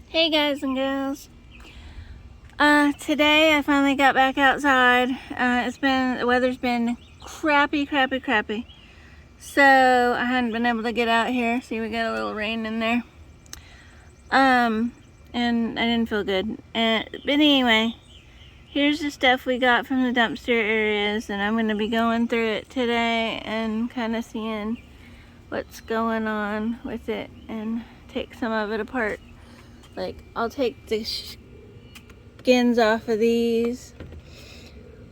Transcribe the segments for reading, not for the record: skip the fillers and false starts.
Hey guys and girls. Today I finally got back outside. The weather's been crappy. So I hadn't been able to get out here. See, we got a little rain in there. And I didn't feel good. But anyway, here's the stuff we got from the dumpster areas, and I'm gonna be going through it today and kind of seeing what's going on with it and take some of it apart. Like, I'll take the skins off of these,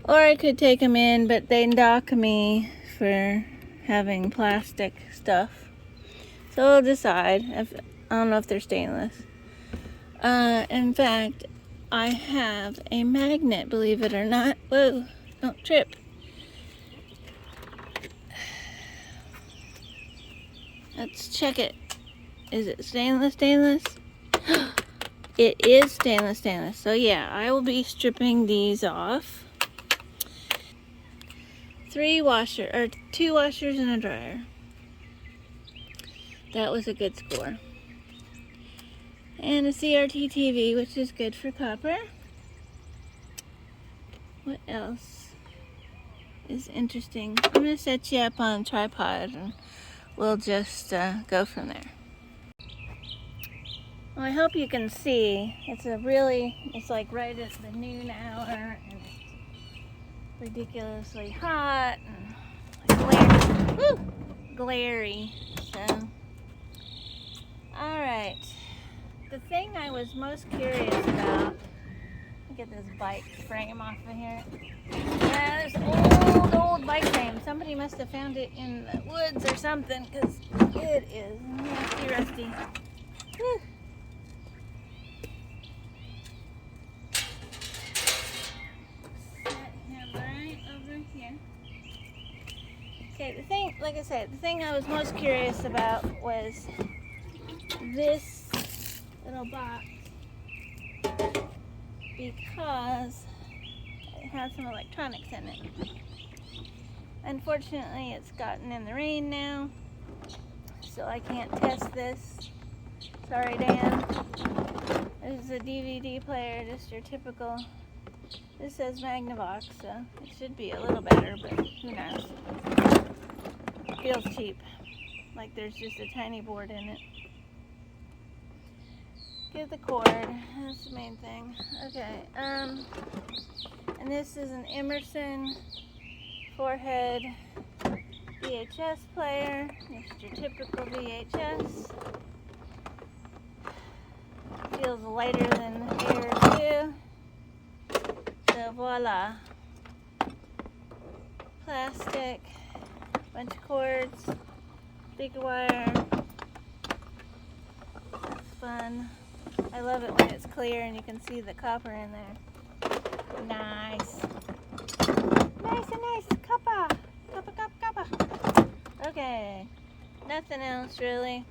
or I could take them in, but they dock me for having plastic stuff. So I'll decide. I don't know if they're stainless. In fact, I have a magnet, believe it or not. Whoa, don't trip. Let's check it. Is it stainless? It is stainless. So yeah, I will be stripping these off. 2 washers and a dryer. That was a good score. And a CRT TV, which is good for copper. What else is interesting? I'm gonna set you up on a tripod and we'll just go from there. Well, I hope you can see. It's like right at the noon hour, and it's ridiculously hot and glary. So, all right. The thing I was most curious about. Let me get this bike frame off of here. Yeah, this old bike frame. Somebody must have found it in the woods or something, because it is rusty. Whew. Okay, like I said, the thing I was most curious about was this little box, because it has some electronics in it. Unfortunately, it's gotten in the rain now, so I can't test this. Sorry, Dan. This is a DVD player, just your typical. This says Magnavox, so it should be a little better, but who knows. Feels cheap, like there's just a tiny board in it. Get the cord, that's the main thing. Okay, and this is an Emerson 4-head VHS player, just your typical VHS. Feels lighter than air too. So voila. Plastic. Bunch of cords, big wire. That's fun. I love it when it's clear and you can see the copper in there. Nice. Nice. Copper. Okay. Nothing else really.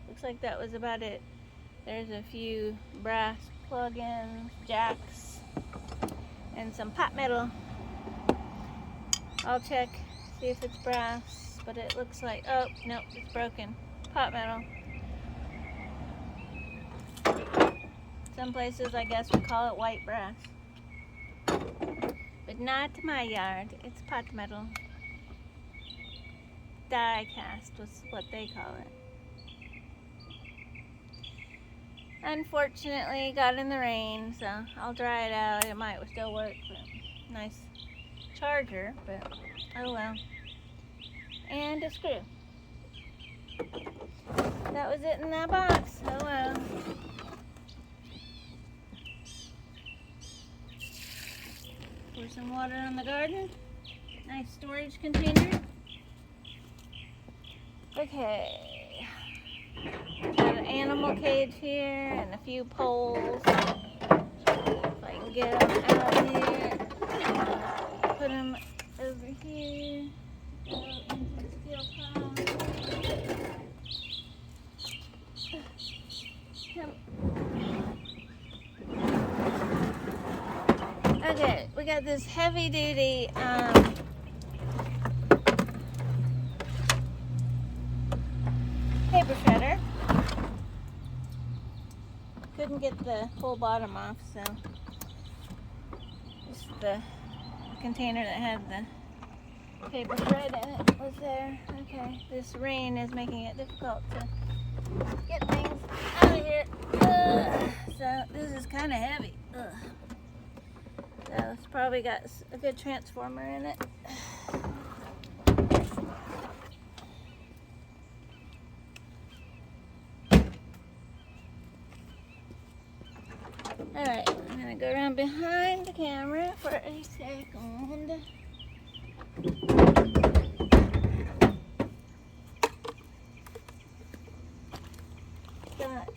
Looks like that was about it. There's a few brass plug-ins, jacks, and some pot metal. I'll check. See if it's brass, but it looks like, oh, nope, it's broken. Pot metal. Some places, I guess, would call it white brass. But not my yard. It's pot metal. Die cast was what they call it. Unfortunately, got in the rain, so I'll dry it out. It might still work, but nice charger, but oh well. And a screw. That was it in that box. Oh well. Pour some water on the garden. Nice storage container. Okay. Got an animal cage here and a few poles. If I can get them out here. Put them over here. Okay, we got this heavy duty paper shredder. couldn't get the whole bottom off, so just the container that had the paper thread in it was there. Okay, this rain is making it difficult to get things out of here. So this is kind of heavy. So it's probably got a good transformer in it. Alright, I'm going to go around behind the camera for a second. Got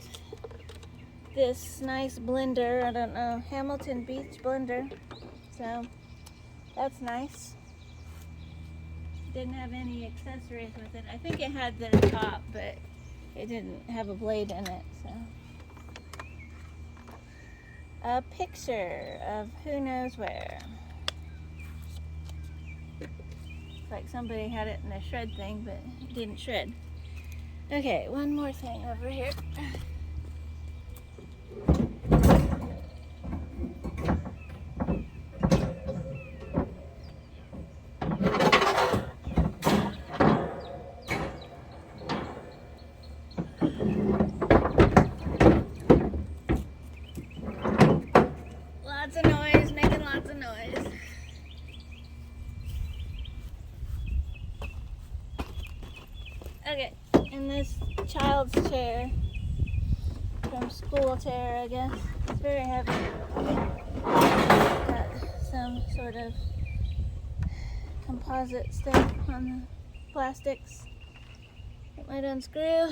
this nice blender, I don't know, Hamilton Beach blender. So that's nice. Didn't have any accessories with it. I think it had the top, but it didn't have a blade in it, so. A picture of who knows where. It's like somebody had it in a shred thing, but it didn't shred. Okay, one more thing over here. Lots of noise, making lots of noise. Okay, and this child's chair from School Chair, I guess. It's very heavy. Got some sort of composite stuff on the plastics. It might unscrew.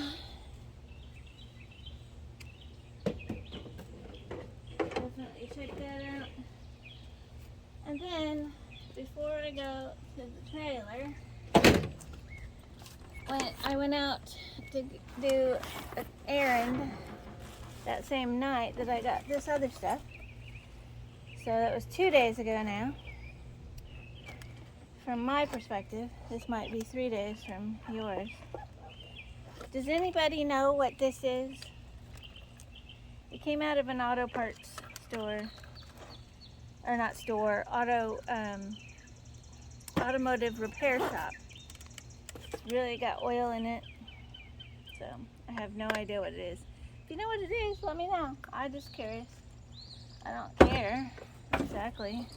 Definitely check that out. And then, before I go to the trailer, I went out to do an errand that same night that I got this other stuff. So that was 2 days ago now. From my perspective, this might be 3 days from yours. Does anybody know what this is? It came out of an auto parts store, or not store, automotive repair shop. It's really got oil in it, so I have no idea what it is. If you know what it is, let me know. I'm just curious. I don't care exactly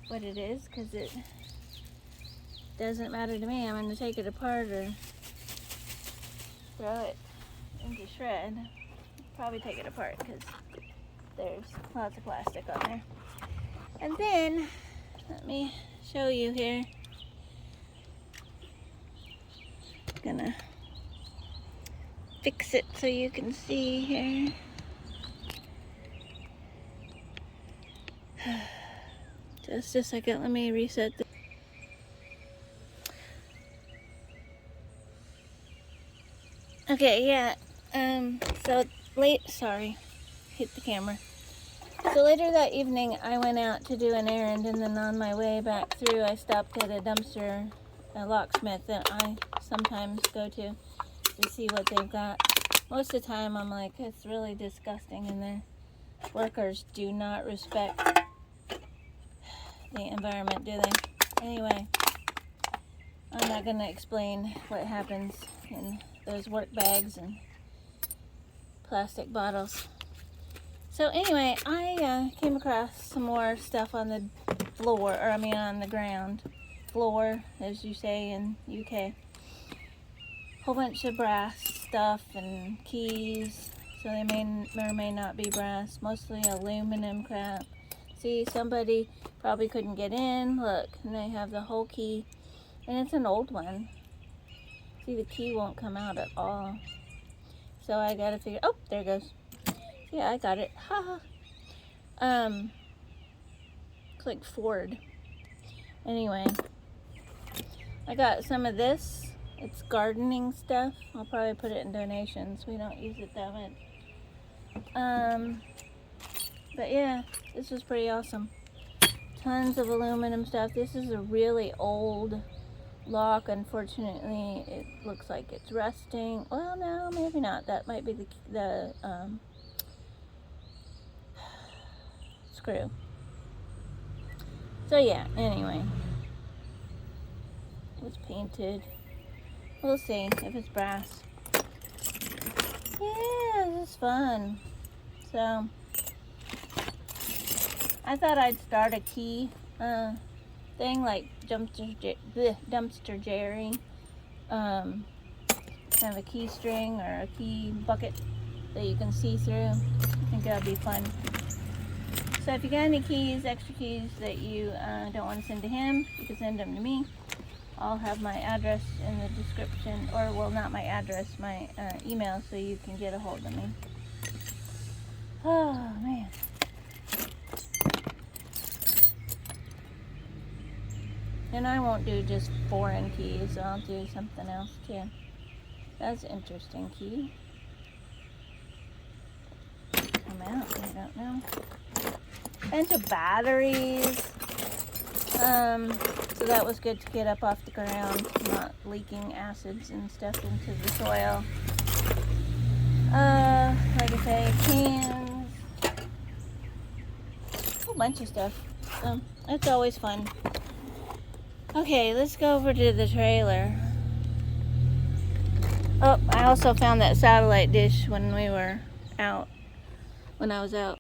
what it is, because it doesn't matter to me. I'm going to take it apart or throw it into shred. Probably take it apart because there's lots of plastic on there. And then, let me show you here. Gonna fix it so you can see here. Just a second, let me reset this. Okay, yeah, so sorry, hit the camera. So later that evening, I went out to do an errand, and then on my way back through, I stopped at a dumpster, a locksmith that I sometimes go to see what they've got. Most of the time, I'm like, it's really disgusting, and their workers do not respect the environment, do they? Anyway, I'm not going to explain what happens in those work bags and plastic bottles. So anyway, I came across some more stuff on the floor, or I mean on the ground. Floor, as you say in UK. Whole bunch of brass stuff and keys. So they may or may not be brass. Mostly aluminum crap. See, somebody probably couldn't get in. Look, and they have the whole key. And it's an old one. See, the key won't come out at all. So I gotta figure, oh, there it goes. Yeah, I got it. Ha ha. Looks like Ford. Anyway, I got some of this. It's gardening stuff. I'll probably put it in donations. We don't use it that much. But yeah, this was pretty awesome. Tons of aluminum stuff. This is a really old lock. Unfortunately, it looks like it's rusting. Well, no, maybe not. That might be the screw. So yeah, anyway. It was painted. We'll see if it's brass. Yeah, this is fun. So, I thought I'd start a key thing like Dumpster Jerry. Kind of a key string or a key bucket that you can see through. I think that'd be fun. So if you got any keys, extra keys that you don't want to send to him, you can send them to me. I'll have my address in the description, or well, not my address, my email, so you can get a hold of me. Oh man. And I won't do just foreign keys, I'll do something else too. That's an interesting key. Come out, I don't know. Bunch of batteries. So that was good to get up off the ground, not leaking acids and stuff into the soil. Like I say, cans. A whole bunch of stuff. So it's always fun. Okay, let's go over to the trailer. Oh, I also found that satellite dish when we were out. When I was out.